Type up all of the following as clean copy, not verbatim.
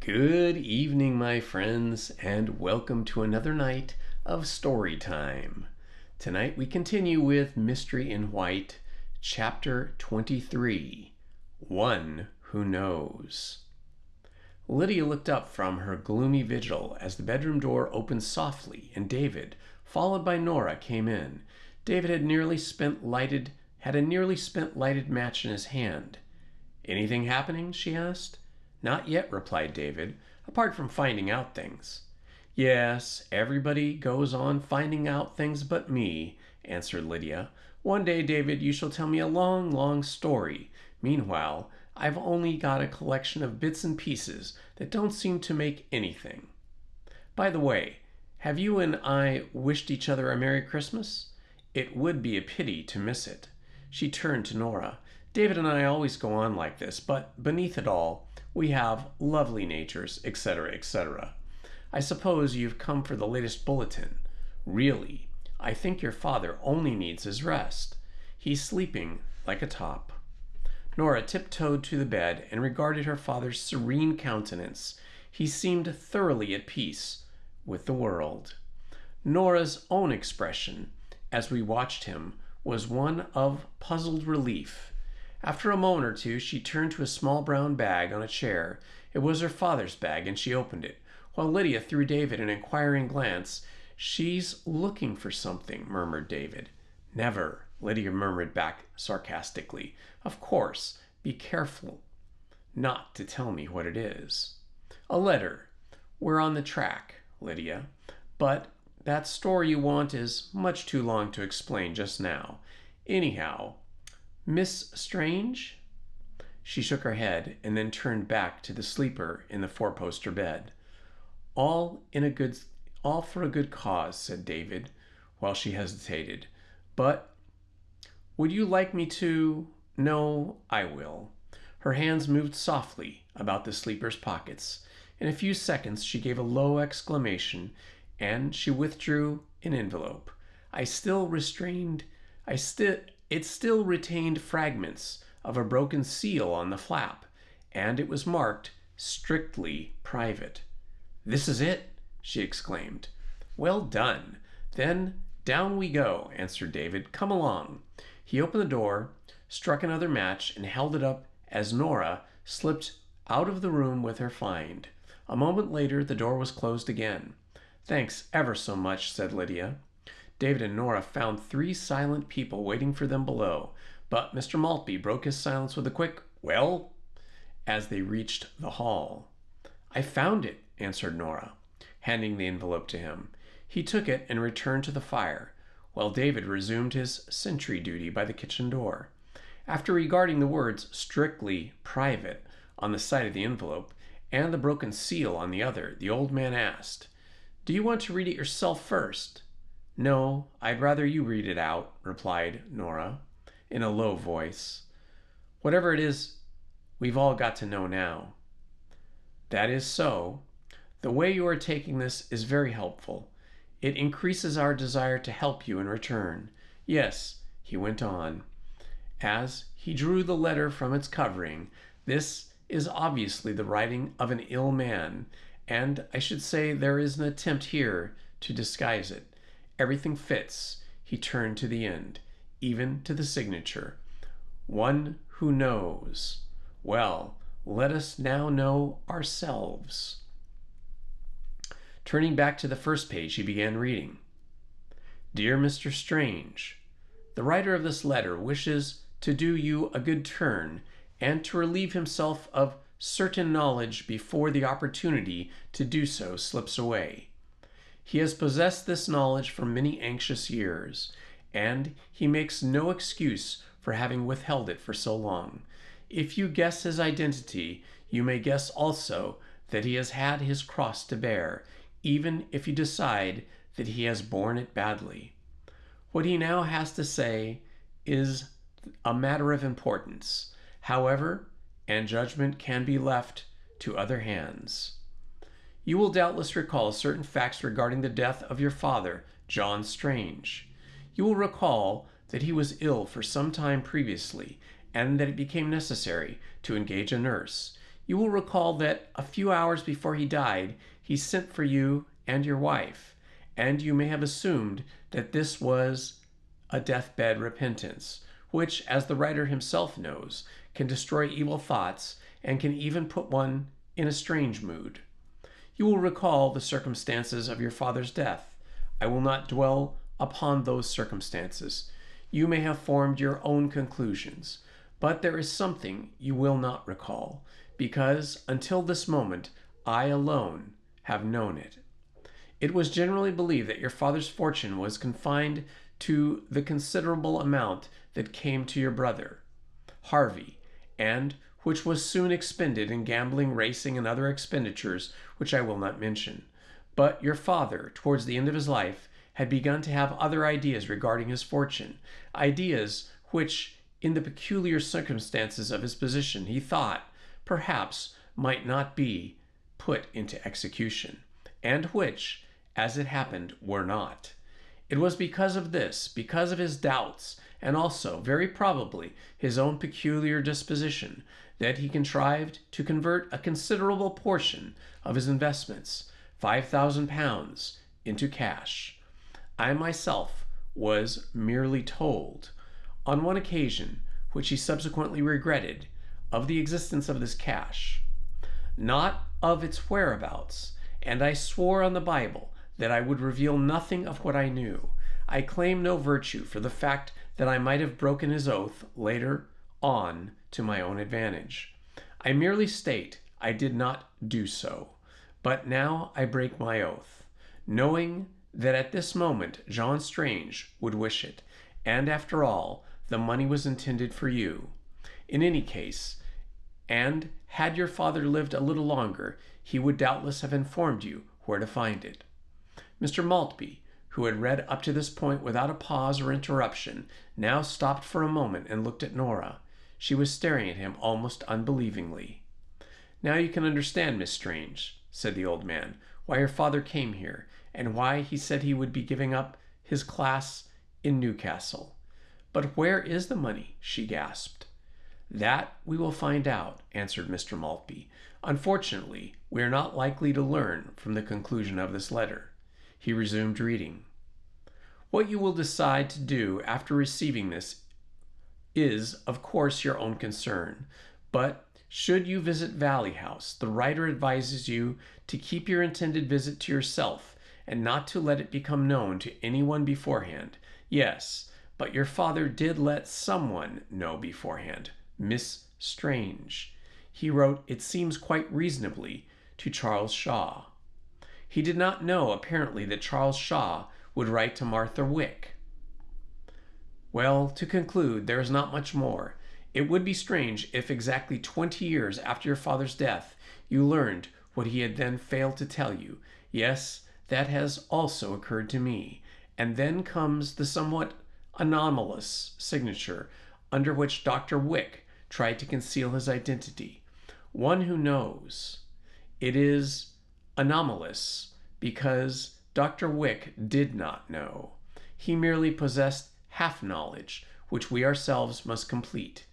Good evening, my friends, and welcome to another night of story time. Tonight we continue with Mystery in White, Chapter 23, One Who Knows. Lydia looked up from her gloomy vigil as the bedroom door opened softly and David, followed by Nora, came in. David had a nearly spent lighted match in his hand. "Anything happening?" she asked. "Not yet," replied David, "apart from finding out things." "Yes, everybody goes on finding out things but me," answered Lydia. "One day, David, you shall tell me a long, long story. Meanwhile, I've only got a collection of bits and pieces that don't seem to make anything. By the way, have you and I wished each other a Merry Christmas? It would be a pity to miss it." She turned to Nora. "David and I always go on like this, but beneath it all, we have lovely natures, etc., etc. I suppose you've come for the latest bulletin. Really, I think your father only needs his rest. He's sleeping like a top." Nora tiptoed to the bed and regarded her father's serene countenance. He seemed thoroughly at peace with the world. Nora's own expression, as we watched him, was one of puzzled relief. After a moment or two, she turned to a small brown bag on a chair. It was her father's bag, and she opened it, while Lydia threw David an inquiring glance. "She's looking for something," murmured David. "Never," Lydia murmured back sarcastically. "Of course, be careful not to tell me what it is." "A letter. We're on the track, Lydia. But that story you want is much too long to explain just now. Anyhow, Miss Strange?" She shook her head and then turned back to the sleeper in the four-poster bed. All for a good cause," said David, while she hesitated. "But would you like me to?" "No, I will." Her hands moved softly about the sleeper's pockets. In a few seconds she gave a low exclamation, and she withdrew an envelope. It still retained fragments of a broken seal on the flap, and it was marked "Strictly Private." "This is it," she exclaimed. "Well done. Then down we go," answered David. "Come along." He opened the door, struck another match, and held it up as Nora slipped out of the room with her find. A moment later, the door was closed again. "Thanks ever so much," said Lydia. David and Nora found three silent people waiting for them below, but Mr. Maltby broke his silence with a quick "Well?" as they reached the hall. "I found it," answered Nora, handing the envelope to him. He took it and returned to the fire, while David resumed his sentry duty by the kitchen door. After regarding the words "Strictly Private" on the side of the envelope and the broken seal on the other, the old man asked, "Do you want to read it yourself first?" "No, I'd rather you read it out," replied Nora, in a low voice. "Whatever it is, we've all got to know now." "That is so. The way you are taking this is very helpful. It increases our desire to help you in return. Yes," he went on, as he drew the letter from its covering, "this is obviously the writing of an ill man, and I should say there is an attempt here to disguise it. Everything fits." He turned to the end, even to the signature. "One who knows. Well, let us now know ourselves." Turning back to the first page, he began reading. "Dear Mr. Strange, the writer of this letter wishes to do you a good turn and to relieve himself of certain knowledge before the opportunity to do so slips away. He has possessed this knowledge for many anxious years, and he makes no excuse for having withheld it for so long. If you guess his identity, you may guess also that he has had his cross to bear, even if you decide that he has borne it badly. What he now has to say is a matter of importance, however, and judgment can be left to other hands. You will doubtless recall certain facts regarding the death of your father, John Strange. You will recall that he was ill for some time previously, and that it became necessary to engage a nurse. You will recall that a few hours before he died, he sent for you and your wife, and you may have assumed that this was a deathbed repentance, which, as the writer himself knows, can destroy evil thoughts and can even put one in a strange mood. You will recall the circumstances of your father's death. I will not dwell upon those circumstances. You may have formed your own conclusions, but there is something you will not recall, because until this moment, I alone have known it. It was generally believed that your father's fortune was confined to the considerable amount that came to your brother, Harvey, and which was soon expended in gambling, racing, and other expenditures which I will not mention. But your father, towards the end of his life, had begun to have other ideas regarding his fortune, ideas which, in the peculiar circumstances of his position, he thought, perhaps, might not be put into execution, and which, as it happened, were not. It was because of this, because of his doubts, and also, very probably, his own peculiar disposition, that he contrived to convert a considerable portion of his investments, £5,000, into cash. I myself was merely told, on one occasion, which he subsequently regretted, of the existence of this cash, not of its whereabouts, and I swore on the Bible that I would reveal nothing of what I knew. I claim no virtue for the fact that I might have broken his oath later on to my own advantage. I merely state I did not do so, but now I break my oath, knowing that at this moment John Strange would wish it, and after all, the money was intended for you. In any case, and had your father lived a little longer, he would doubtless have informed you where to find it. Mr. Maltby, who had read up to this point without a pause or interruption, now stopped for a moment and looked at Nora. She was staring at him almost unbelievingly. "Now you can understand, Miss Strange," said the old man, "why your father came here, and why he said he would be giving up his class in Newcastle." "But where is the money?" she gasped. "That we will find out," answered Mr. Maltby. "Unfortunately, we are not likely to learn from the conclusion of this letter." He resumed reading. "What you will decide to do after receiving this is, of course, your own concern, but should you visit Valley House, the writer advises you to keep your intended visit to yourself and not to let it become known to anyone beforehand. Yes, but your father did let someone know beforehand, Miss Strange. He wrote, it seems quite reasonably, to Charles Shaw. He did not know, apparently, that Charles Shaw would write to Martha Wick. Well, to conclude, there is not much more. It would be strange if exactly 20 years after your father's death you learned what he had then failed to tell you. Yes, that has also occurred to me. And then comes the somewhat anomalous signature under which Dr. Wick tried to conceal his identity. One who knows. It is anomalous because Dr. Wick did not know. He merely possessed half knowledge, which we ourselves must complete.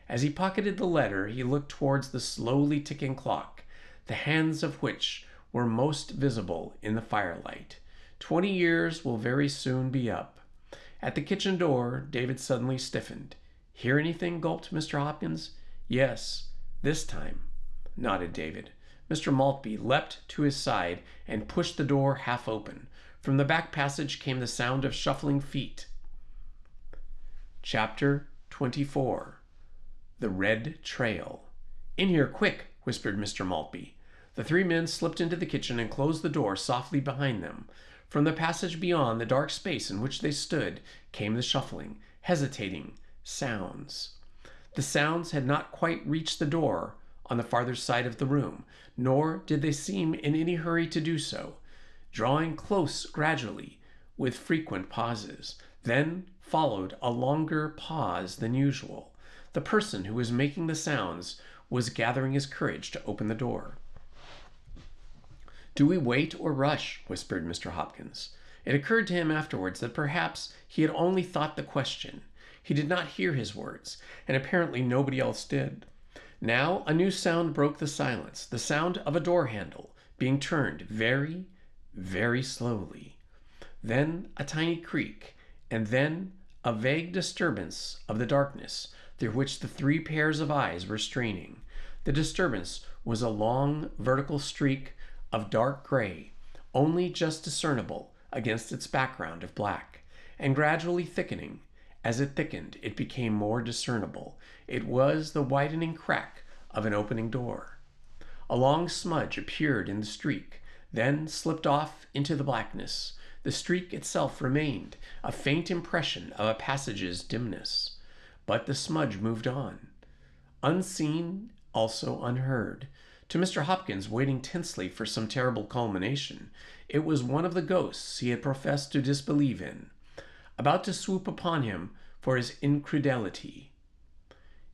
As he pocketed the letter, he looked towards the slowly ticking clock, the hands of which were most visible in the firelight. 20 years will very soon be up. At the kitchen door, David suddenly stiffened. "Hear anything?" gulped Mr. Hopkins. "Yes, this time," nodded David. Mr. Maltby leapt to his side and pushed the door half open. From the back passage came the sound of shuffling feet. Chapter 24. The Red Trail. "In here, quick," whispered Mr. Maltby. The three men slipped into the kitchen and closed the door softly behind them. From the passage beyond the dark space in which they stood came the shuffling, hesitating sounds. The sounds had not quite reached the door on the farther side of the room, nor did they seem in any hurry to do so, drawing close gradually with frequent pauses. Then followed a longer pause than usual. The person who was making the sounds was gathering his courage to open the door. "Do we wait or rush?" whispered Mr. Hopkins. It occurred to him afterwards that perhaps he had only thought the question. He did not hear his words, and apparently nobody else did. Now a new sound broke the silence, the sound of a door handle being turned very, very slowly. Then a tiny creak, and then a vague disturbance of the darkness through which the three pairs of eyes were straining. The disturbance was a long vertical streak of dark gray, only just discernible against its background of black, and gradually thickening. As it thickened, it became more discernible. It was the widening crack of an opening door. A long smudge appeared in the streak, then slipped off into the blackness. The streak itself remained, a faint impression of a passage's dimness. But the smudge moved on, unseen, also unheard. To Mr. Hopkins, waiting tensely for some terrible culmination, it was one of the ghosts he had professed to disbelieve in, about to swoop upon him for his incredulity.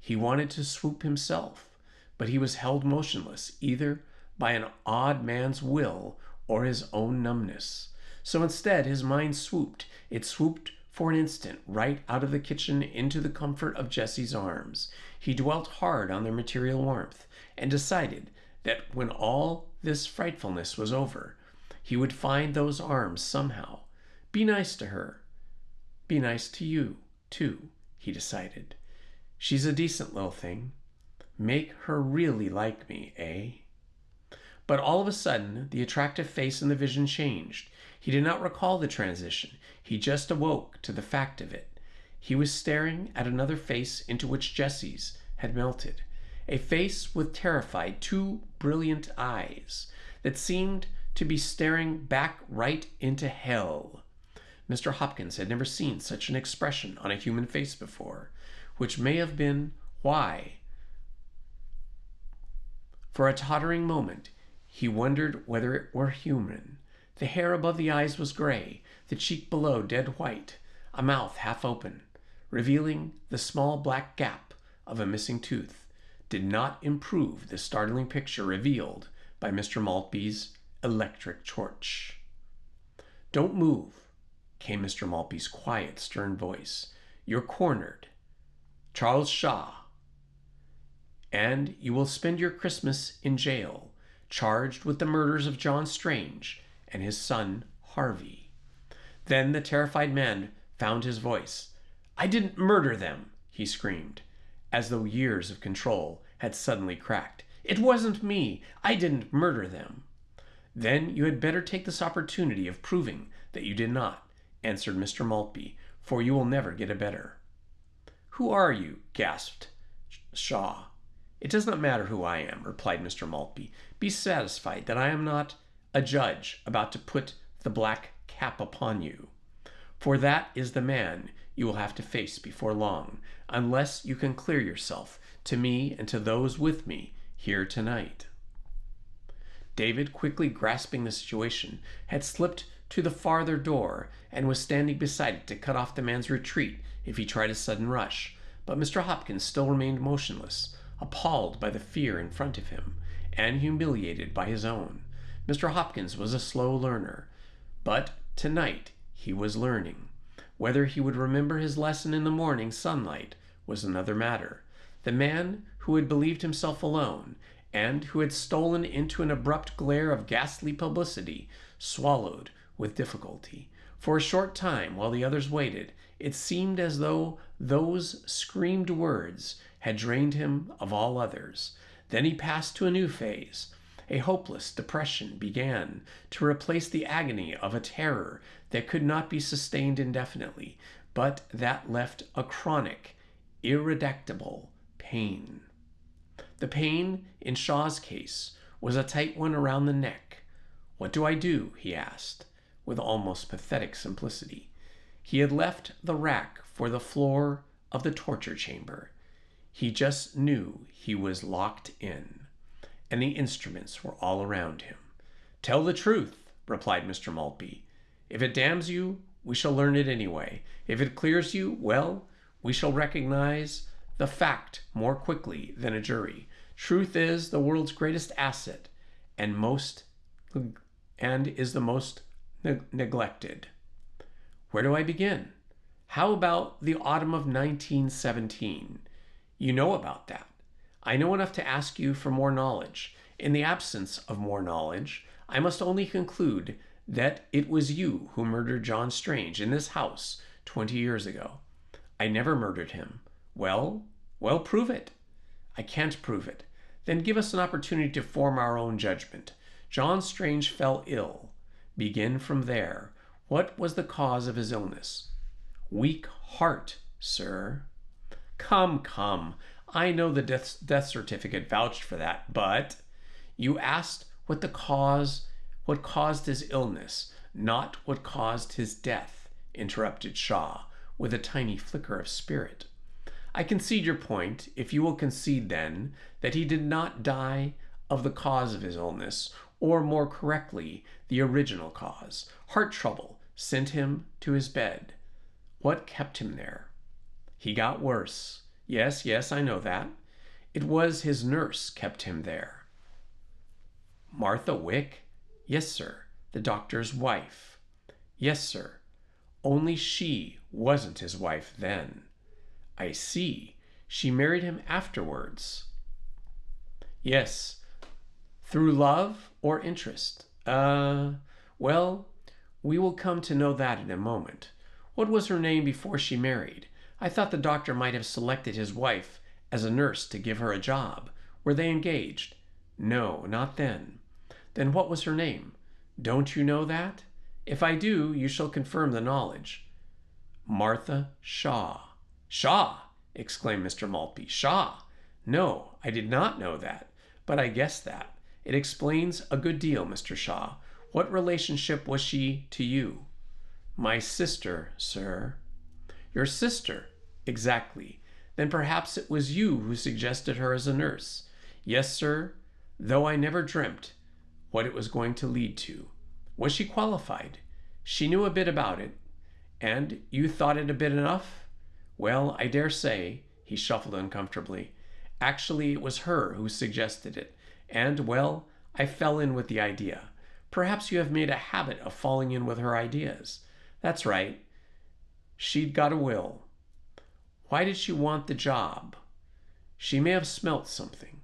He wanted to swoop himself, but he was held motionless either by an odd man's will or his own numbness. So instead, his mind swooped. It swooped for an instant right out of the kitchen into the comfort of Jessie's arms. He dwelt hard on their material warmth and decided that when all this frightfulness was over, he would find those arms somehow. Be nice to her. Be nice to you, too, he decided. She's a decent little thing. Make her really like me, eh? But all of a sudden, the attractive face in the vision changed. He did not recall the transition. He just awoke to the fact of it. He was staring at another face into which Jessie's had melted. A face with terrified, too brilliant eyes that seemed to be staring back right into hell. Mr. Hopkins had never seen such an expression on a human face before, which may have been why. For a tottering moment, he wondered whether it were human. The hair above the eyes was gray, the cheek below dead white, a mouth half open, revealing the small black gap of a missing tooth, did not improve the startling picture revealed by Mr. Maltby's electric torch. "Don't move," came Mr. Maltby's quiet, stern voice. "You're cornered. Charles Shaw. And you will spend your Christmas in jail, charged with the murders of John Strange and his son Harvey." Then the terrified man found his voice. "I didn't murder them," he screamed, as though years of control had suddenly cracked. "It wasn't me. I didn't murder them." "Then you had better take this opportunity of proving that you did not," answered Mr. Maltby, "for you will never get a better." "Who are you?" gasped Shaw. "It does not matter who I am," replied Mr. Maltby. "Be satisfied that I am not a judge about to put the black cap upon you, for that is the man you will have to face before long, unless you can clear yourself to me and to those with me here tonight." David, quickly grasping the situation, had slipped to the farther door and was standing beside it to cut off the man's retreat if he tried a sudden rush. But Mr. Hopkins still remained motionless, appalled by the fear in front of him, and humiliated by his own. Mr. Hopkins was a slow learner, but tonight he was learning. Whether he would remember his lesson in the morning sunlight was another matter. The man who had believed himself alone, and who had stolen into an abrupt glare of ghastly publicity, swallowed with difficulty. For a short time, while the others waited, it seemed as though those screamed words had drained him of all others. Then he passed to a new phase. A hopeless depression began to replace the agony of a terror that could not be sustained indefinitely, but that left a chronic, irreducible pain. The pain in Shaw's case was a tight one around the neck. "What do I do?" he asked, with almost pathetic simplicity. He had left the rack for the floor of the torture chamber. He just knew he was locked in, and the instruments were all around him. "Tell the truth," replied Mr. Maltby. "If it damns you, we shall learn it anyway. If it clears you, well, we shall recognize the fact more quickly than a jury. Truth is the world's greatest asset and is the most neglected. Where do I begin? How about the autumn of 1917? You know about that. I know enough to ask you for more knowledge. In the absence of more knowledge, I must only conclude that it was you who murdered John Strange in this house 20 years ago. I never murdered him. Well, prove it. I can't prove it. Then give us an opportunity to form our own judgment. John Strange fell ill. Begin from there. What was the cause of his illness? Weak heart, sir. Come. I know the death certificate vouched for that, but you asked what caused his illness, not what caused his death, interrupted Shaw, with a tiny flicker of spirit. I concede your point, if you will concede then that he did not die of the cause of his illness, or more correctly, the original cause. Heart trouble sent him to his bed. What kept him there? He got worse. Yes, I know that. It was his nurse kept him there. Martha Wick? Yes, sir. The doctor's wife. Yes, sir. Only she wasn't his wife then. I see. She married him afterwards. Yes. Through love or interest? Well, we will come to know that in a moment. What was her name before she married? I thought the doctor might have selected his wife as a nurse to give her a job. Were they engaged? No, not then. Then what was her name? Don't you know that? If I do, you shall confirm the knowledge. Martha Shaw. Shaw! Exclaimed Mr. Maltby. Shaw! No, I did not know that, but I guessed that. It explains a good deal, Mr. Shaw. What relationship was she to you? My sister, sir. Your sister? Exactly. Then perhaps it was you who suggested her as a nurse. Yes, sir, though I never dreamt what it was going to lead to. Was she qualified? She knew a bit about it. And you thought it a bit enough? Well, I dare say, he shuffled uncomfortably. Actually, it was her who suggested it. And, well, I fell in with the idea. Perhaps you have made a habit of falling in with her ideas. That's right. She'd got a will. Why did she want the job? She may have smelt something.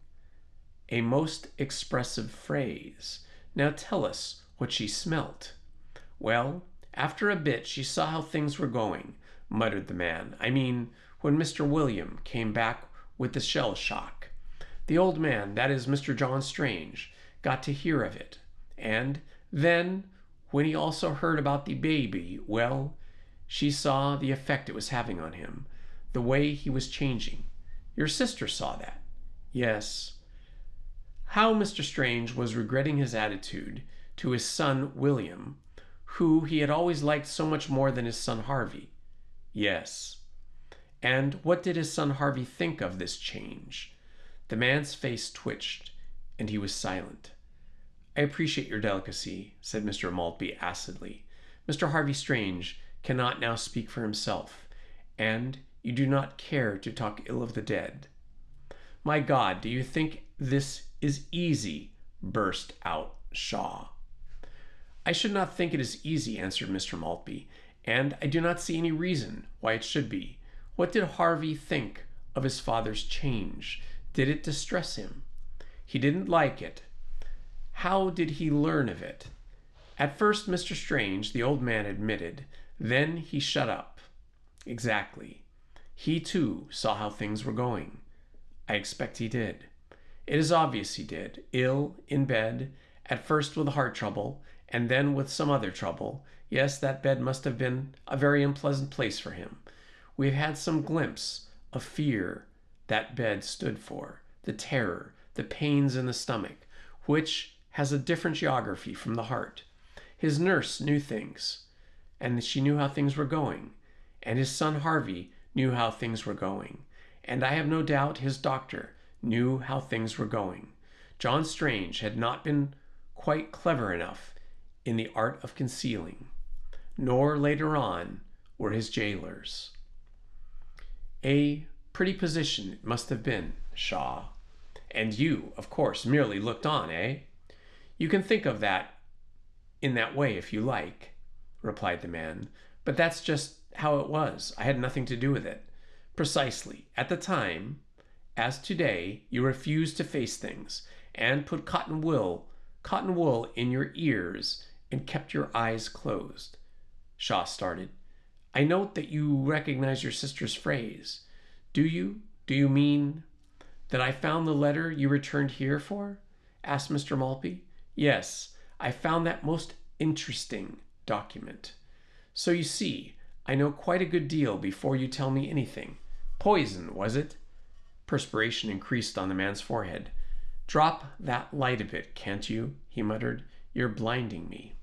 A most expressive phrase. Now tell us what she smelt. Well, after a bit she saw how things were going, muttered the man. I mean, when Mr. William came back with the shell shock. The old man, that is Mr. John Strange, got to hear of it. And then, when he also heard about the baby, well, she saw the effect it was having on him, the way he was changing. Your sister saw that. Yes. How Mr. Strange was regretting his attitude to his son William, who he had always liked so much more than his son Harvey. Yes. And what did his son Harvey think of this change? The man's face twitched, and he was silent. I appreciate your delicacy, said Mr. Maltby acidly. Mr. Harvey Strange cannot now speak for himself, and you do not care to talk ill of the dead. My God, do you think this is easy? Burst out Shaw. I should not think it is easy, answered Mr. Maltby, and I do not see any reason why it should be. What did Harvey think of his father's change? Did it distress him? He didn't like it. How did he learn of it? At first, Mr. Strange, the old man admitted. Then he shut up. Exactly. He, too, saw how things were going. I expect he did. It is obvious he did. Ill, in bed, at first with heart trouble, and then with some other trouble. Yes, that bed must have been a very unpleasant place for him. We've had some glimpse of fear that bed stood for, the terror, the pains in the stomach, which has a different geography from the heart. His nurse knew things, and she knew how things were going, and his son Harvey knew how things were going, and I have no doubt his doctor knew how things were going. John Strange had not been quite clever enough in the art of concealing, nor later on were his jailers. A pretty position it must have been, Shaw. And you, of course, merely looked on, eh? You can think of that in that way if you like, replied the man, but that's just how it was. I had nothing to do with it. Precisely. At the time, as today you refused to face things and put cotton wool in your ears and kept your eyes closed. Shaw started. I note that you recognize your sister's phrase. Do you? Do you mean that I found the letter you returned here for? Asked Mr. Maltby. Yes, I found that most interesting document. So you see, I know quite a good deal before you tell me anything. Poison, was it? Perspiration increased on the man's forehead. Drop that light a bit, can't you? He muttered. You're blinding me.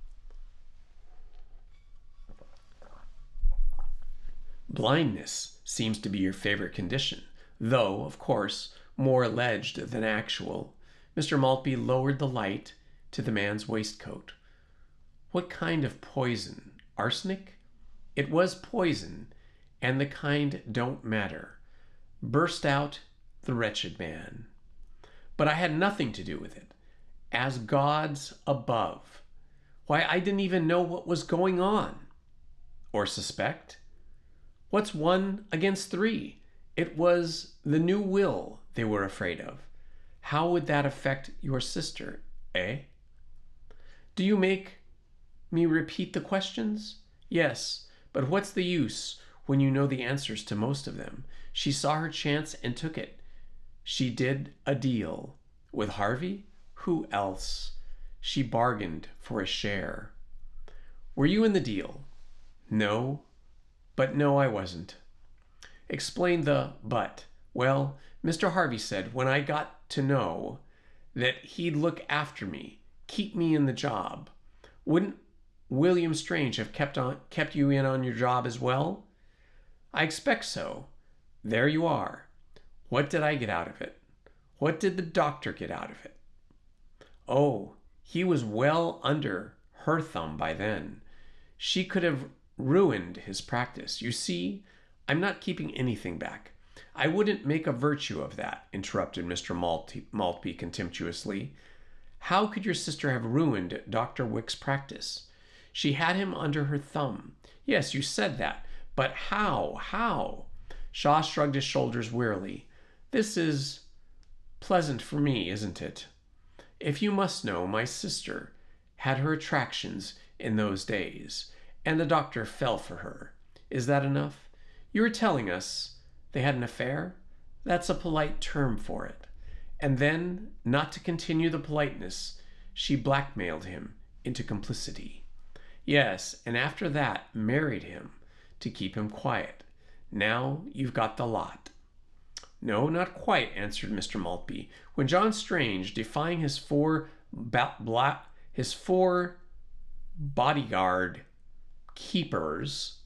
Blindness seems to be your favorite condition, though, of course, more alleged than actual. Mr. Maltby lowered the light to the man's waistcoat. What kind of poison? Arsenic? It was poison, and the kind don't matter, burst out the wretched man. But I had nothing to do with it. As gods above. Why, I didn't even know what was going on. Or suspect. What's 1 against 3? It was the new will they were afraid of. How would that affect your sister, eh? Do you make me repeat the questions? Yes, but what's the use when you know the answers to most of them? She saw her chance and took it. She did a deal. With Harvey? Who else? She bargained for a share. Were you in the deal? No. But no, I wasn't. Explain the but. Well, Mr. Harvey said when I got to know that he'd look after me, keep me in the job. Wouldn't William Strange have kept you in on your job as well? I expect so. There you are. What did I get out of it? What did the doctor get out of it? Oh, he was well under her thumb by then. She could have ruined his practice. You see, I'm not keeping anything back. I wouldn't make a virtue of that, interrupted Mr. Maltby contemptuously. How could your sister have ruined Dr. Wick's practice? She had him under her thumb. Yes, you said that. But how? How? Shaw shrugged his shoulders wearily. This is pleasant for me, isn't it? If you must know, my sister had her attractions in those days, and the doctor fell for her. Is that enough? You were telling us they had an affair? That's a polite term for it. And then, not to continue the politeness, she blackmailed him into complicity. Yes, and after that married him to keep him quiet. Now you've got the lot. No, not quite, answered Mr. Maltby. When John Strange, defying his four bodyguard keepers,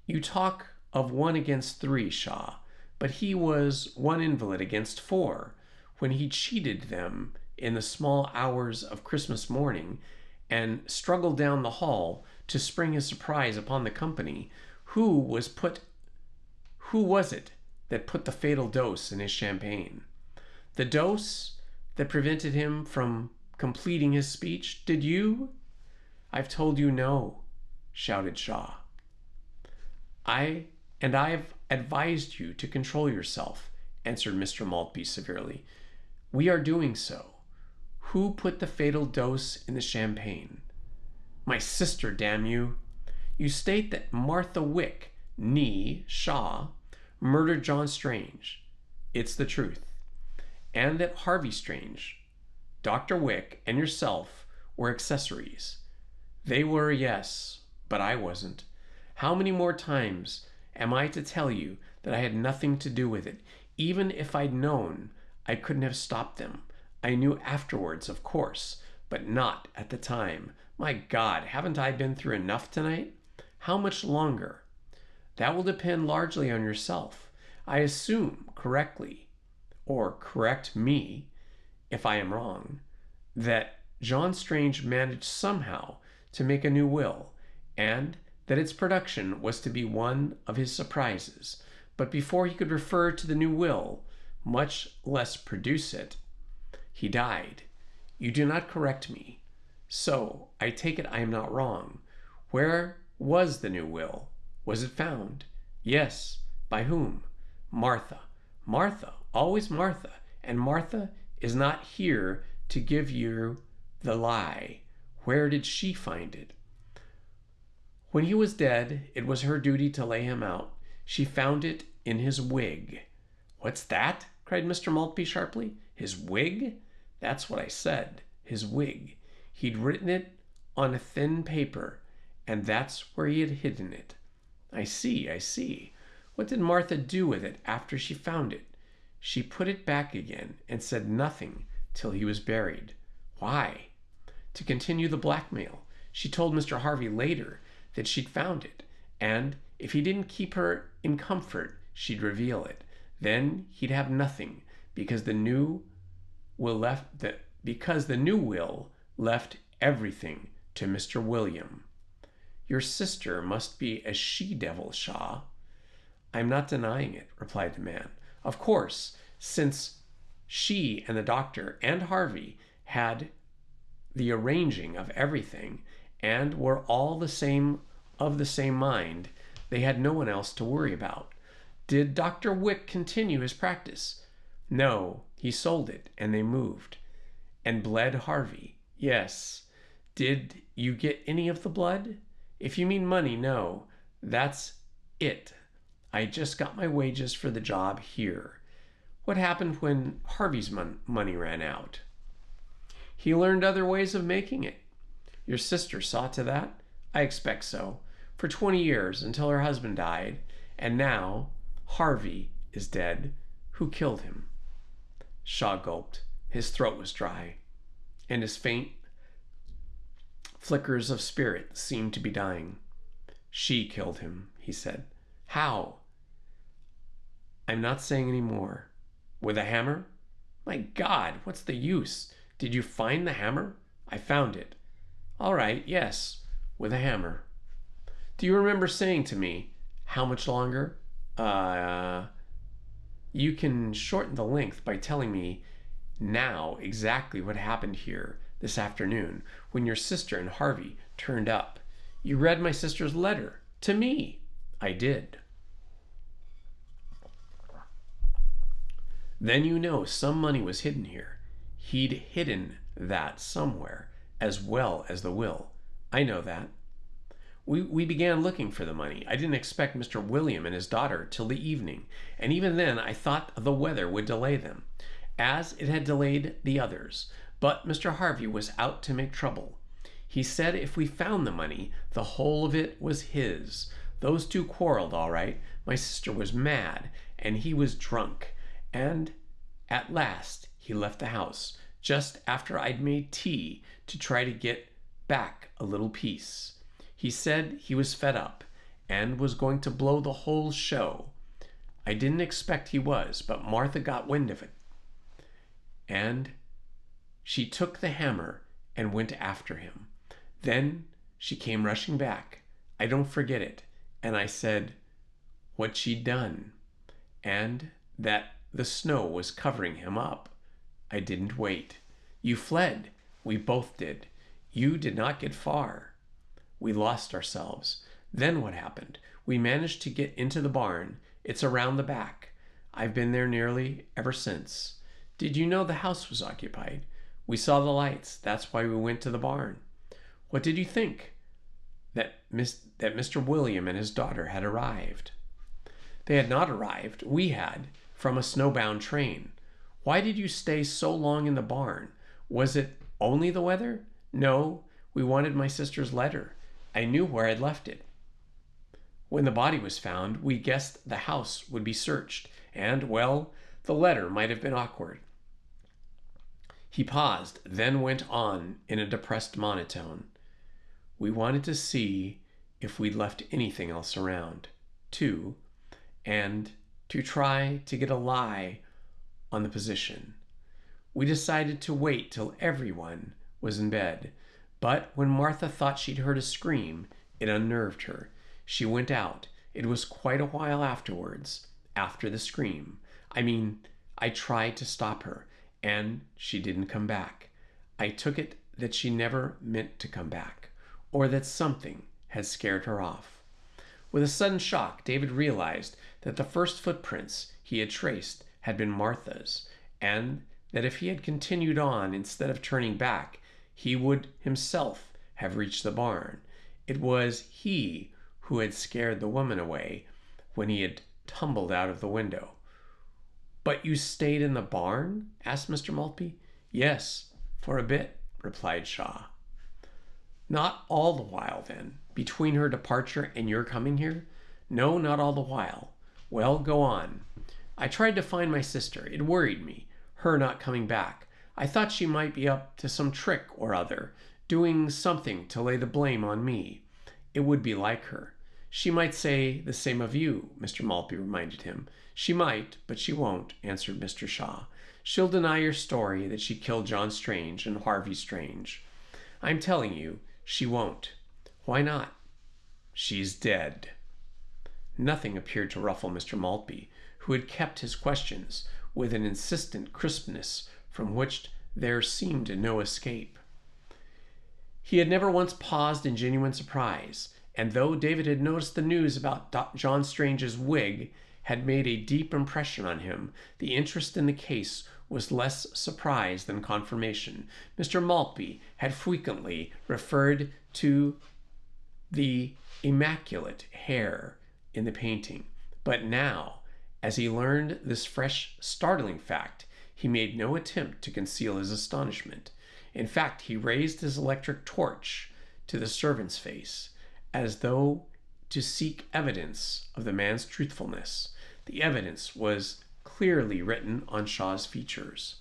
you talk of 1 against 3, Shaw, but he was 1 invalid against 4 when he cheated them in the small hours of Christmas morning and struggled down the hall to spring his surprise upon the company. Who was it that put the fatal dose in his champagne? The dose that prevented him from completing his speech? Did you? I've told you no, shouted Shaw. I've advised you to control yourself, answered Mr. Maltby severely. We are doing so. Who put the fatal dose in the champagne? My sister, damn you. You state that Martha Wick, nee Shaw, murdered John Strange. It's the truth. And that Harvey Strange, Dr. Wick, and yourself were accessories. They were, yes, but I wasn't. How many more times am I to tell you that I had nothing to do with it? Even if I'd known, I couldn't have stopped them. I knew afterwards, of course, but not at the time. My God, haven't I been through enough tonight? How much longer? That will depend largely on yourself. I assume correctly, or correct me if I am wrong, that John Strange managed somehow to make a new will, and that its production was to be one of his surprises. But before he could refer to the new will, much less produce it, he died. You do not correct me. So, I take it I am not wrong. Where was the new will? Was it found? Yes. By whom? Martha. Martha? Always Martha, and Martha is not here to give you the lie. Where did she find it? When he was dead, it was her duty to lay him out. She found it in his wig. What's that? Cried Mr. Maltby sharply. His wig? That's what I said. His wig. He'd written it on a thin paper, and that's where he had hidden it. I see, I see. What did Martha do with it after she found it? She put it back again and said nothing till he was buried. Why? To continue the blackmail. She told Mr. Harvey later that she'd found it, and if he didn't keep her in comfort, she'd reveal it. Then he'd have nothing, because the new will left everything to Mr. William. Your sister must be a she-devil, Shaw. I'm not denying it, replied the man. Of course, since she and the doctor and Harvey had the arranging of everything and were all the same mind, they had no one else to worry about. Did Dr. Wick continue his practice? No, he sold it, and they moved. And bled Harvey? Yes. Did you get any of the blood? If you mean money, no. That's it. I just got my wages for the job here. What happened when Harvey's money ran out? He learned other ways of making it. Your sister saw to that? I expect so. For 20 years, until her husband died. And now Harvey is dead. Who killed him? Shaw gulped. His throat was dry, and his faint flickers of spirit seemed to be dying. She killed him, he said. How? I'm not saying any more. With a hammer? My God, what's the use? Did you find the hammer? I found it. All right, yes, with a hammer. Do you remember saying to me, how much longer? You can shorten the length by telling me now exactly what happened here this afternoon when your sister and Harvey turned up. You read my sister's letter to me. I did. Then you know some money was hidden here. He'd hidden that somewhere, as well as the will. I know that. We began looking for the money. I didn't expect Mr. William and his daughter till the evening, and even then I thought the weather would delay them, as it had delayed the others. But Mr. Harvey was out to make trouble. He said if we found the money, the whole of it was his. Those two quarreled, all right. My sister was mad, and he was drunk. And at last he left the house, just after I'd made tea to try to get back a little peace. He said he was fed up and was going to blow the whole show. I didn't expect he was, but Martha got wind of it. And she took the hammer and went after him. Then she came rushing back. I don't forget it. And I said what she'd done, and that the snow was covering him up. I didn't wait. You fled. We both did. You did not get far. We lost ourselves. Then what happened? We managed to get into the barn. It's around the back. I've been there nearly ever since. Did you know the house was occupied? We saw the lights. That's why we went to the barn. What did you think? That Mr. William and his daughter had arrived. They had not arrived. We had, from a snowbound train. Why did you stay so long in the barn? Was it only the weather? No, we wanted my sister's letter. I knew where I'd left it. When the body was found, we guessed the house would be searched, and, well, the letter might have been awkward. He paused, then went on in a depressed monotone. We wanted to see if we'd left anything else around, too, and to try to get a lie on the position. We decided to wait till everyone was in bed, but when Martha thought she'd heard a scream, it unnerved her. She went out. It was quite a while afterwards, after the scream. I tried to stop her, and she didn't come back. I took it that she never meant to come back, or that something had scared her off. With a sudden shock, David realized that the first footprints he had traced had been Martha's, and that if he had continued on instead of turning back, he would himself have reached the barn. It was he who had scared the woman away when he had tumbled out of the window. "But you stayed in the barn?" asked Mr. Maltby. "Yes, for a bit," replied Shaw. "Not all the while, then, between her departure and your coming here?" "No, not all the while." "Well, go on." "I tried to find my sister. It worried me, her not coming back. I thought she might be up to some trick or other, doing something to lay the blame on me. It would be like her. She might say the same of you," Mr. Maltby reminded him. "She might, but she won't," answered Mr. Shaw. "She'll deny your story that she killed John Strange and Harvey Strange. I'm telling you, she won't." "Why not?" "She's dead." Nothing appeared to ruffle Mr. Maltby, who had kept his questions with an insistent crispness from which there seemed no escape. He had never once paused in genuine surprise, and though David had noticed the news about John Strange's wig had made a deep impression on him, the interest in the case was less surprise than confirmation. Mr. Maltby had frequently referred to the immaculate hair in the painting, but now, as he learned this fresh, startling fact, he made no attempt to conceal his astonishment. In fact, he raised his electric torch to the servant's face, as though to seek evidence of the man's truthfulness. The evidence was clearly written on Shaw's features.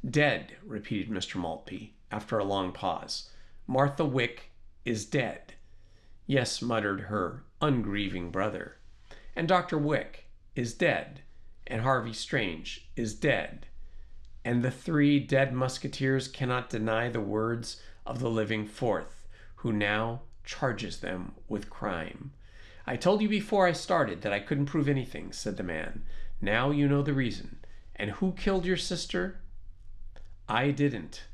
"Dead," repeated Mr. Maltby, after a long pause. "Martha Wick is dead." "Yes," muttered her ungrieving brother. "And Dr. Wick is dead, and Harvey Strange is dead, and the three dead musketeers cannot deny the words of the living fourth, who now charges them with crime." "I told you before I started that I couldn't prove anything," said the man. "Now you know the reason. And who killed your sister?" "I didn't."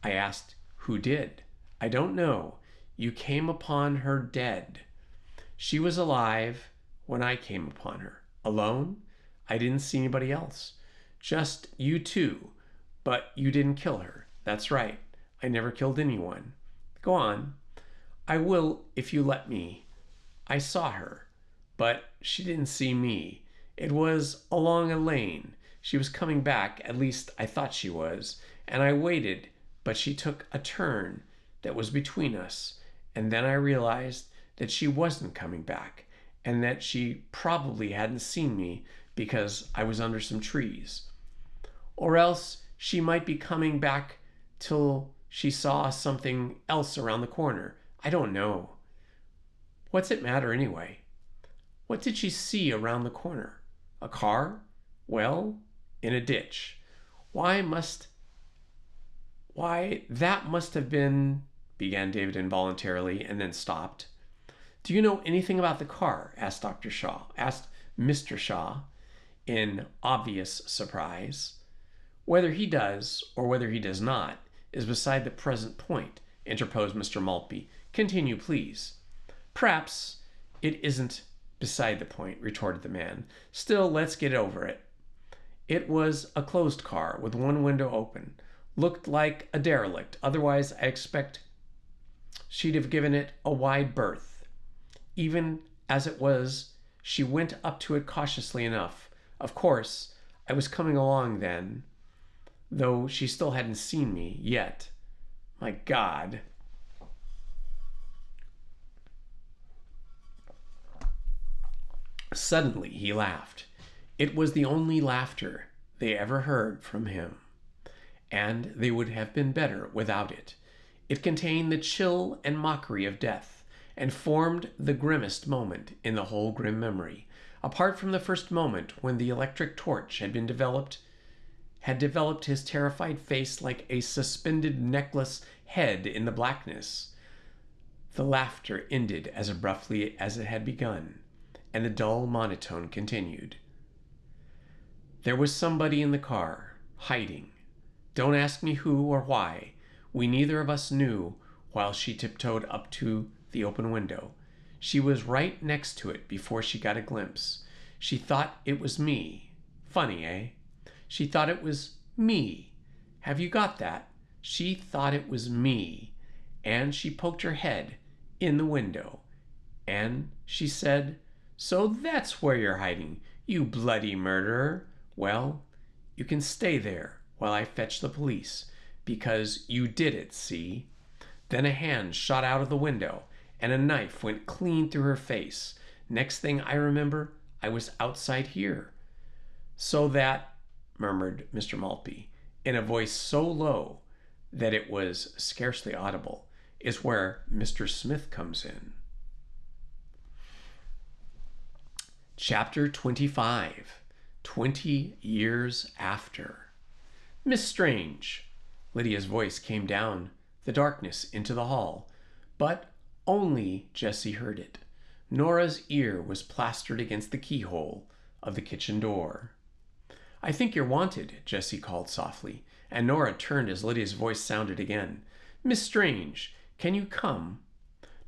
"I asked who did." "I don't know. You came upon her dead." "She was alive when I came upon her." "Alone?" "I didn't see anybody else." "Just you two. But you didn't kill her." "That's right. I never killed anyone." "Go on." "I will if you let me. I saw her, but she didn't see me. It was along a lane. She was coming back, at least I thought she was, and I waited, but she took a turn that was between us, and then I realized that she wasn't coming back, and that she probably hadn't seen me because I was under some trees. Or else she might be coming back till she saw something else around the corner. I don't know. What's it matter anyway? What did she see around the corner? A car? Well, in a ditch. Why, that must have been," began David involuntarily, and then stopped. "Do you know anything about the car?" asked Mr. Shaw, in obvious surprise. "Whether he does, or whether he does not, is beside the present point," interposed Mr. Maltby. "Continue, please." "Perhaps it isn't beside the point," retorted the man. "Still, let's get over it. It was a closed car with one window open. Looked like a derelict. Otherwise, I expect she'd have given it a wide berth. Even as it was, she went up to it cautiously enough. Of course, I was coming along then, though she still hadn't seen me yet. My God!" Suddenly he laughed. It was the only laughter they ever heard from him, and they would have been better without it. It contained the chill and mockery of death, and formed the grimmest moment in the whole grim memory. Apart from the first moment when the electric torch had developed his terrified face like a suspended necklace head in the blackness, the laughter ended as abruptly as it had begun, and the dull monotone continued. "There was somebody in the car, hiding. Don't ask me who or why. We neither of us knew while she tiptoed up to the open window. She was right next to it before she got a glimpse. She thought it was me. Funny, eh? She thought it was me. Have you got that? She thought it was me. And she poked her head in the window. And she said, "So that's where you're hiding, you bloody murderer. Well, you can stay there while I fetch the police, because you did it, see?" Then a hand shot out of the window, and a knife went clean through her face. Next thing I remember, I was outside here. "So that," murmured Mr. Maltby, in a voice so low that it was scarcely audible, "is where Mr. Smith comes in." Chapter 25, 20 Years After. "Miss Strange." Lydia's voice came down the darkness into the hall, but only Jessie heard it. Nora's ear was plastered against the keyhole of the kitchen door. "I think you're wanted," Jessie called softly, and Nora turned as Lydia's voice sounded again. "Miss Strange, can you come?"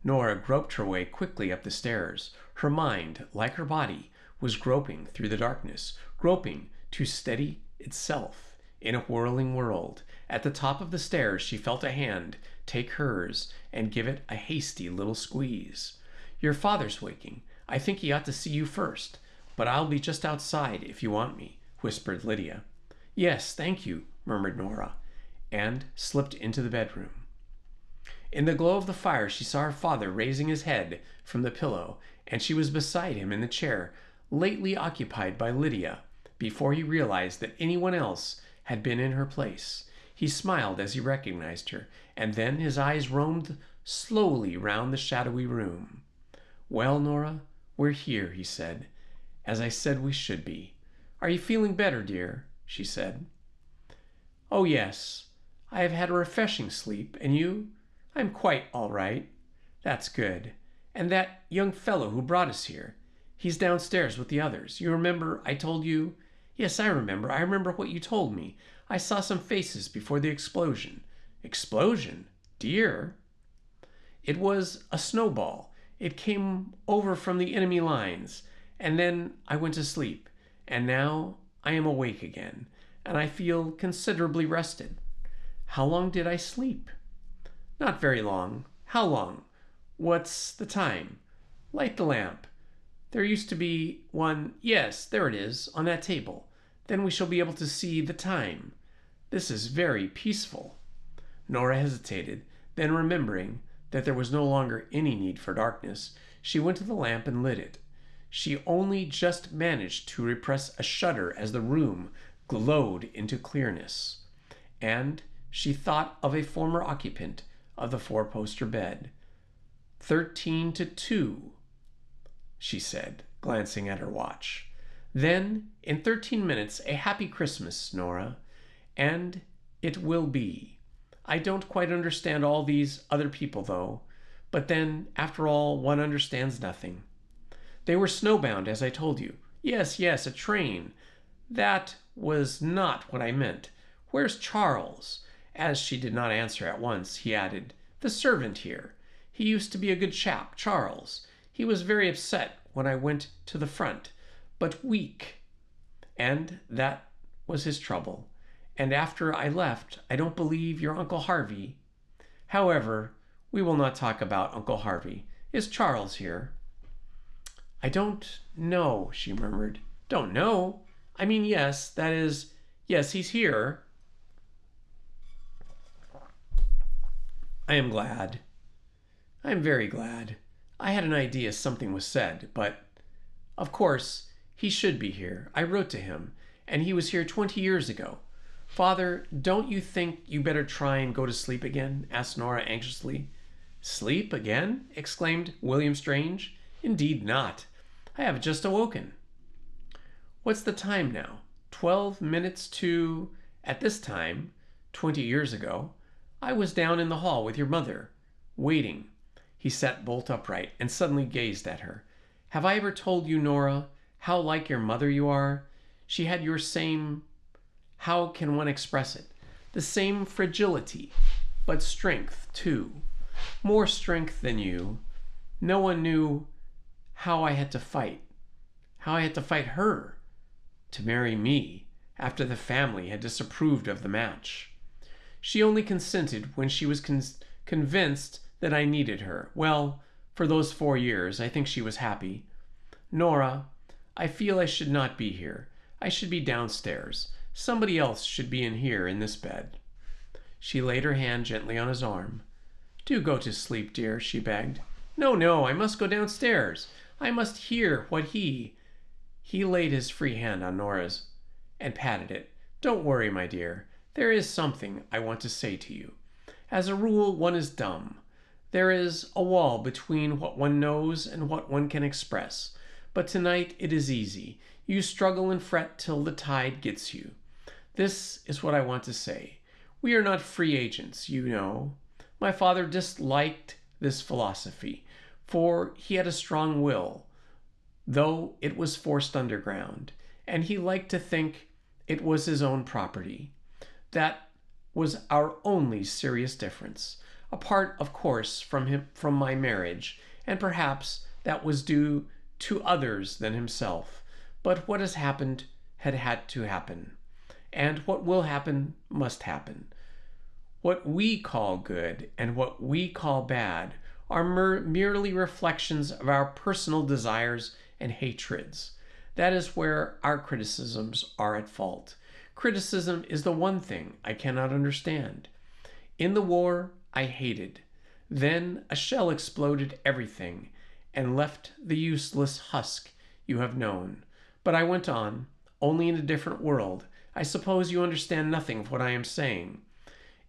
Nora groped her way quickly up the stairs. Her mind, like her body, was groping through the darkness, groping to steady itself in a whirling world. At the top of the stairs she felt a hand take hers and give it a hasty little squeeze. "Your father's waking. I think he ought to see you first, but I'll be just outside if you want me," whispered Lydia. "Yes, thank you," murmured Nora, and slipped into the bedroom. In the glow of the fire she saw her father raising his head from the pillow, and she was beside him in the chair lately occupied by Lydia, before he realized that anyone else had been in her place. He smiled as he recognized her, and then his eyes roamed slowly round the shadowy room. "Well, Nora, we're here," he said, "as I said we should be. Are you feeling better, dear?" she said. "Oh, yes. I have had a refreshing sleep. And you?" "I'm quite all right." "That's good. And that young fellow who brought us here, he's downstairs with the others. You remember I told you—" "Yes, I remember. I remember what you told me. I saw some faces before the explosion." "Explosion? Dear?" "It was a snowball. It came over from the enemy lines, and then I went to sleep, and now I am awake again, and I feel considerably rested." "How long did I sleep?" "Not very long." "How long?" "What's the time?" "Light the lamp. There used to be one— yes, there it is, on that table. Then we shall be able to see the time. This is very peaceful." Nora hesitated, then remembering that there was no longer any need for darkness, she went to the lamp and lit it. She only just managed to repress a shudder as the room glowed into clearness, and she thought of a former occupant of the four-poster bed. 13 to 2, she said, glancing at her watch. "Then, in 13 minutes, a happy Christmas, Nora. And it will be. I don't quite understand all these other people, though. But then, after all, one understands nothing. They were snowbound, as I told you." Yes, a train. That was not what I meant. Where's Charles?" As she did not answer at once, he added, "The servant here. He used to be a good chap, Charles. He was very upset when I went to the front, but weak. And that was his trouble. And after I left, I don't believe your Uncle Harvey— However, we will not talk about Uncle Harvey. Is Charles here?" "I don't know," she murmured. "Don't know? I mean, yes, that is, yes, he's here." "I am glad. I am very glad. I had an idea something was said, but, of course, he should be here. I wrote to him, and he was here 20 years ago. Father, don't you think you better try and go to sleep again?" asked Nora anxiously. "Sleep again?" exclaimed William Strange. "Indeed not. I have just awoken." "What's the time now?" 12 minutes to— At this time, 20 years ago, I was down in the hall with your mother, waiting." He sat bolt upright and suddenly gazed at her. "Have I ever told you, Nora, how like your mother you are? She had your same— how can one express it? The same fragility, but strength, too. More strength than you. No one knew how I had to fight. How I had to fight her to marry me. after the family had disapproved of the match. She only consented when she was convinced that I needed her. Well, for those 4 years, I think she was happy. Nora, I feel I should not be here. I should be downstairs. Somebody else should be in here in this bed. She laid her hand gently on his arm. Do go to sleep, dear, she begged. No, I must go downstairs. I must hear what he laid his free hand on Nora's and patted it. Don't worry, my dear. There is something I want to say to you. As a rule, one is dumb. There is a wall between what one knows and what one can express. But tonight it is easy. You struggle and fret till the tide gets you. This is what I want to say. We are not free agents, you know. My father disliked this philosophy, for he had a strong will, though it was forced underground, and he liked to think it was his own property. That was our only serious difference, apart, of course, from my marriage, and perhaps that was due to others than himself. But what has happened had to happen, and what will happen must happen. What we call good and what we call bad are merely reflections of our personal desires and hatreds. That is where our criticisms are at fault. Criticism is the one thing I cannot understand. In the war, I hated. Then a shell exploded everything and left the useless husk you have known. But I went on, only in a different world. I suppose you understand nothing of what I am saying.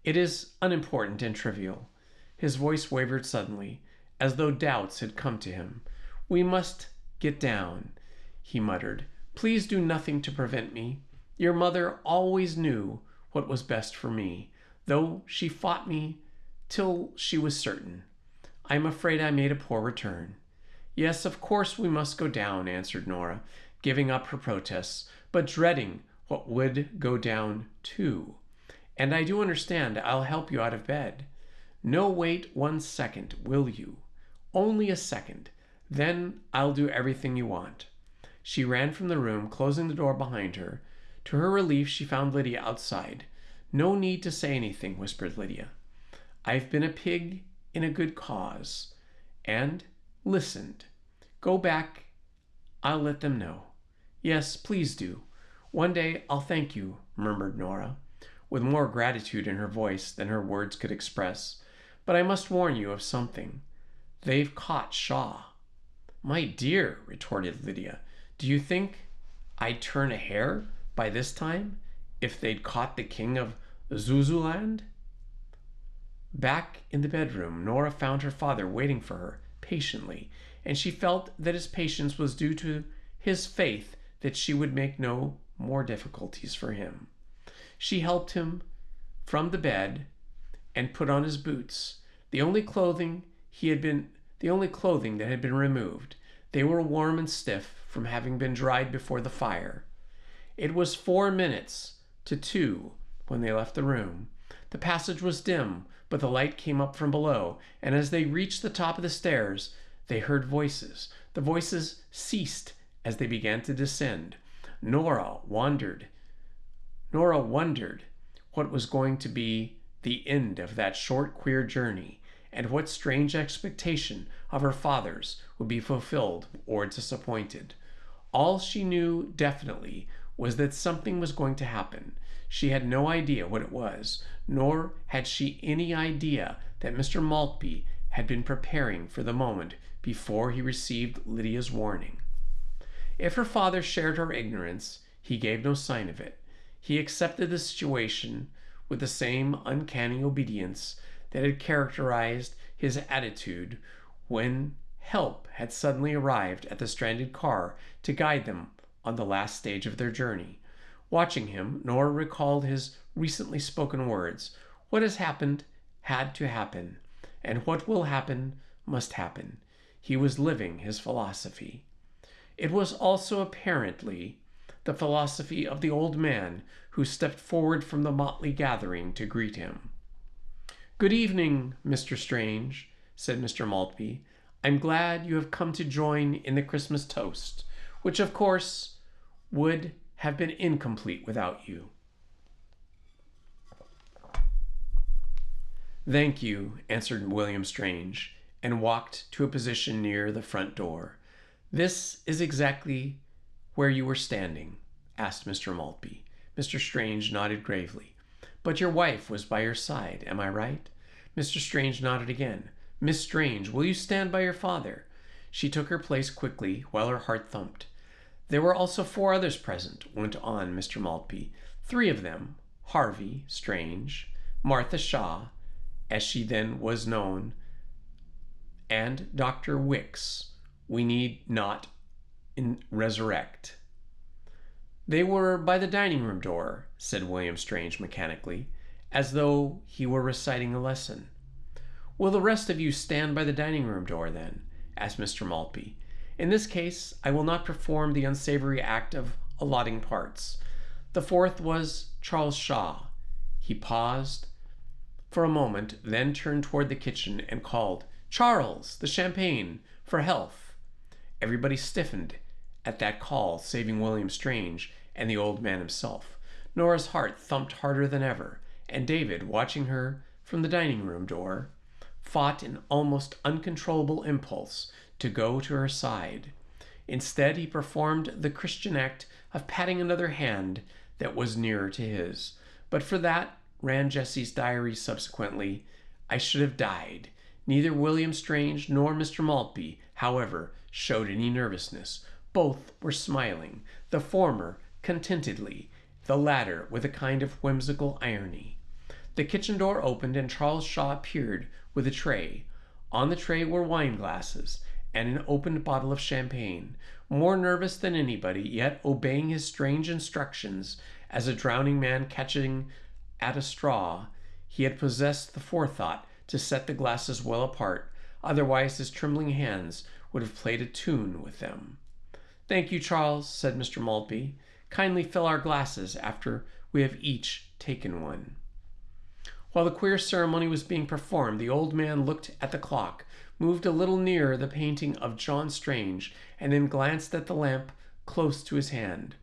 It is unimportant and trivial. His voice wavered suddenly, as though doubts had come to him. We must get down, he muttered. Please do nothing to prevent me. Your mother always knew what was best for me, though she fought me till she was certain. I am afraid I made a poor return. Yes, of course we must go down, answered Nora, giving up her protests, but dreading what would go down too. And I do understand. I'll help you out of bed. No, wait 1 second, will you? Only a second. Then I'll do everything you want. She ran from the room, closing the door behind her. To her relief, she found Lydia outside. No need to say anything, whispered Lydia. I've been a pig in a good cause, and listened. Go back. I'll let them know. Yes, please do. One day I'll thank you, murmured Nora, with more gratitude in her voice than her words could express. But I must warn you of something. They've caught Shaw. My dear, retorted Lydia, do you think I'd turn a hair by this time if they'd caught the king of Zuzuland? Back in the bedroom, Nora found her father waiting for her patiently, and she felt that his patience was due to his faith that she would make no more difficulties for him. She helped him from the bed and put on his boots, the only clothing that had been removed. They were warm and stiff from having been dried before the fire. It was 4 minutes to 2 when they left the room. The passage was dim, but the light came up from below, and as they reached the top of the stairs, they heard voices. The voices ceased as they began to descend. Nora wondered what was going to be the end of that short, queer journey, and what strange expectation of her father's would be fulfilled or disappointed. All she knew definitely was that something was going to happen. She had no idea what it was, nor had she any idea that Mr. Maltby had been preparing for the moment before he received Lydia's warning. If her father shared her ignorance, he gave no sign of it. He accepted the situation with the same uncanny obedience that had characterized his attitude when help had suddenly arrived at the stranded car to guide them on the last stage of their journey. Watching him, Nora recalled his recently spoken words. What has happened had to happen, and what will happen must happen. He was living his philosophy. It was also apparently the philosophy of the old man who stepped forward from the motley gathering to greet him. Good evening, Mr. Strange, said Mr. Maltby. I'm glad you have come to join in the Christmas toast, which of course would have been incomplete without you. Thank you, answered William Strange, and walked to a position near the front door. This is exactly where you were standing? Asked Mr. Maltby. Mr. Strange nodded gravely. But your wife was by your side, am I right? Mr. Strange nodded again. Miss Strange, will you stand by your father? She took her place quickly, while her heart thumped. There were also 4 others present, went on Mr. Maltby. 3 of them, Harvey Strange, Martha Shaw, as she then was known, and Dr. Wicks, we need not resurrect. They were by the dining room door, said William Strange mechanically, as though he were reciting a lesson. Will the rest of you stand by the dining room door, then? Asked Mr. Maltby. In this case, I will not perform the unsavory act of allotting parts. The 4th was Charles Shaw. He paused for a moment, then turned toward the kitchen and called, Charles, the champagne, for health. Everybody stiffened at that call, saving William Strange and the old man himself. Nora's heart thumped harder than ever, and David, watching her from the dining room door, fought an almost uncontrollable impulse to go to her side. Instead, he performed the Christian act of patting another hand that was nearer to his. But for that, ran Jessie's diary subsequently, I should have died. Neither William Strange nor Mr. Maltby, however, showed any nervousness. Both were smiling, the former contentedly, the latter with a kind of whimsical irony. The kitchen door opened and Charles Shaw appeared with a tray. On the tray were wine glasses and an opened bottle of champagne. More nervous than anybody, yet obeying his strange instructions as a drowning man catching at a straw, he had possessed the forethought to set the glasses well apart. Otherwise, his trembling hands would have played a tune with them. Thank you, Charles, said Mr. Maltby. Kindly fill our glasses after we have each taken one. While the queer ceremony was being performed, the old man looked at the clock, moved a little nearer the painting of John Strange, and then glanced at the lamp close to his hand.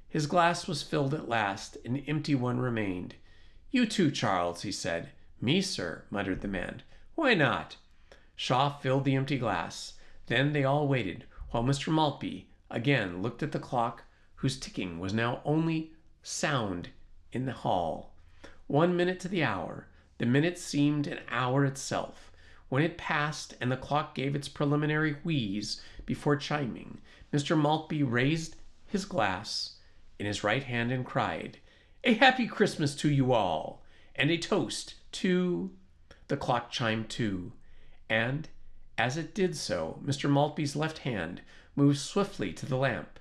His glass was filled at last, an empty one remained. You too, Charles, he said. Me, sir, muttered the man. Why not? Shaw filled the empty glass. Then they all waited, while Mr. Maltby again looked at the clock, whose ticking was now only sound in the hall. 1 minute to the hour. The minute seemed an hour itself. When it passed and the clock gave its preliminary wheeze before chiming, Mr. Maltby raised his glass in his right hand and cried, A happy Christmas to you all, and a toast to... The clock chimed 2, and as it did so, Mr. Maltby's left hand moved swiftly to the lamp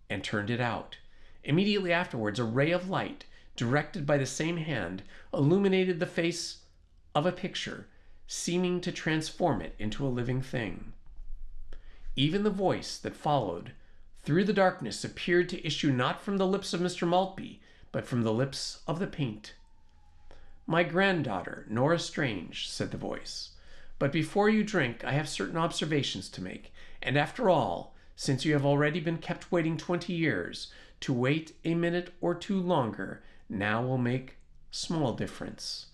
and turned it out. Immediately afterwards, a ray of light, directed by the same hand, illuminated the face of a picture, seeming to transform it into a living thing. Even the voice that followed through the darkness appeared to issue not from the lips of Mr. Maltby, but from the lips of the paint. My granddaughter, Nora Strange, said the voice. But before you drink, I have certain observations to make, and after all, since you have already been kept waiting 20 years, to wait a minute or 2 longer now will make small difference.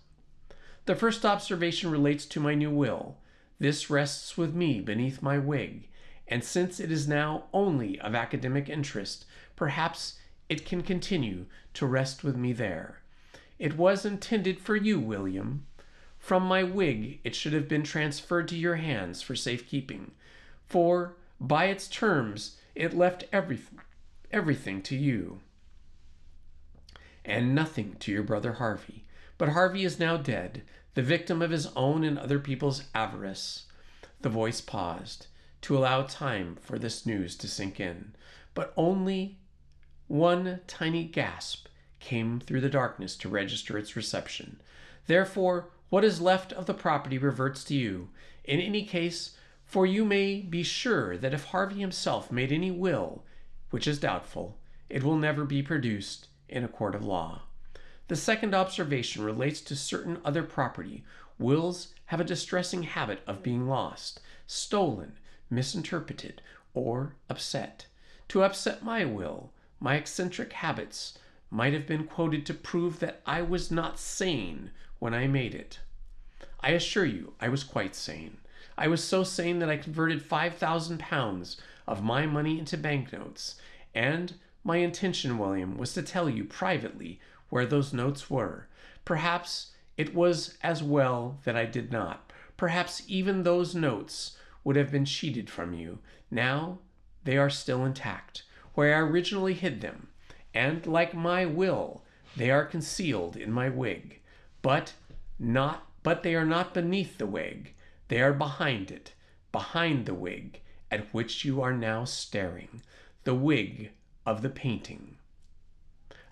The first observation relates to my new will. This rests with me beneath my wig, and since it is now only of academic interest, perhaps it can continue to rest with me there. It was intended for you, William. From my wig it should have been transferred to your hands for safekeeping, for by its terms it left everything to you, and nothing to your brother Harvey. But Harvey is now dead, the victim of his own and other people's avarice. The voice paused to allow time for this news to sink in, but only one tiny gasp came through the darkness to register its reception. Therefore, what is left of the property reverts to you. In any case, for you may be sure that if Harvey himself made any will, which is doubtful, it will never be produced in a court of law. The second observation relates to certain other property. Wills have a distressing habit of being lost, stolen, misinterpreted, or upset. To upset my will my eccentric habits might have been quoted to prove that I was not sane when I made it. I assure you, I was quite sane. I was so sane that I converted 5,000 pounds of my money into banknotes, and my intention, William, was to tell you privately where those notes were. Perhaps it was as well that I did not. Perhaps even those notes would have been cheated from you. Now they are still intact, where I originally hid them, and like my will, they are concealed in my wig. But they are not beneath the wig. They are behind it, behind the wig at which you are now staring, the wig of the painting.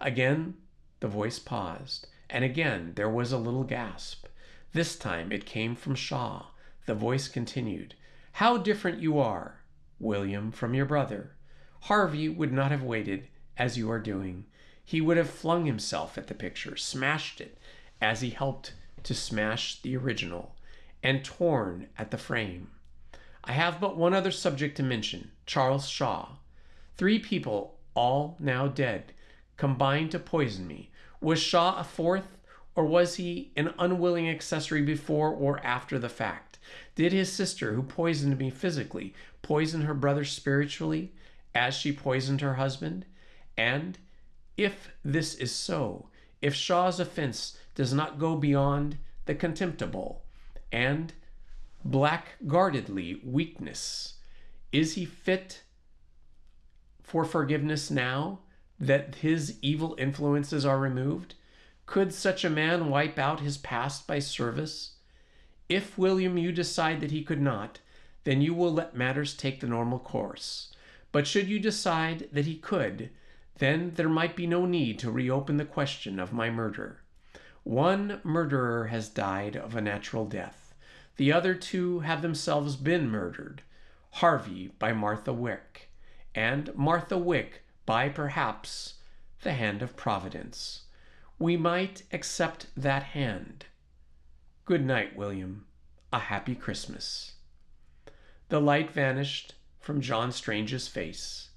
Again, the voice paused, and again there was a little gasp. This time it came from Shaw. The voice continued, "How different you are, William, from your brother. Harvey would not have waited, as you are doing. He would have flung himself at the picture, smashed it, as he helped to smash the original, and torn at the frame. I have but one other subject to mention, Charles Shaw. 3 people, all now dead, combined to poison me. Was Shaw a fourth, or was he an unwilling accessory before or after the fact? Did his sister, who poisoned me physically, poison her brother spiritually, as she poisoned her husband? And if this is so, if Shaw's offense does not go beyond the contemptible and blackguardedly weakness, is he fit for forgiveness now that his evil influences are removed? Could such a man wipe out his past by service? If, William, you decide that he could not, then you will let matters take the normal course. But should you decide that he could, then there might be no need to reopen the question of my murder. One murderer has died of a natural death. The other 2 have themselves been murdered. Harvey by Martha Wick, and Martha Wick by, perhaps, the hand of Providence. We might accept that hand. Good night, William. A happy Christmas." The light vanished from John Strange's face,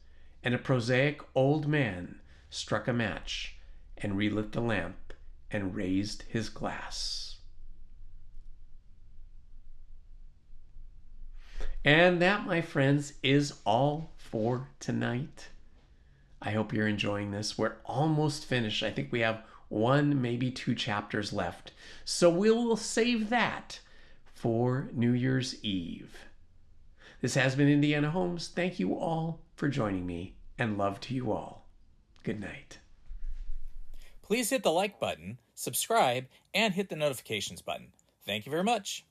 and a prosaic old man struck a match and relit the lamp and raised his glass. And that, my friends, is all for tonight. I hope you're enjoying this. We're almost finished. I think we have 1, maybe 2 chapters left. So we'll save that for New Year's Eve. This has been Indiana Homes. Thank you all for joining me, and love to you all. Good night. Please hit the like button, subscribe, and hit the notifications button. Thank you very much.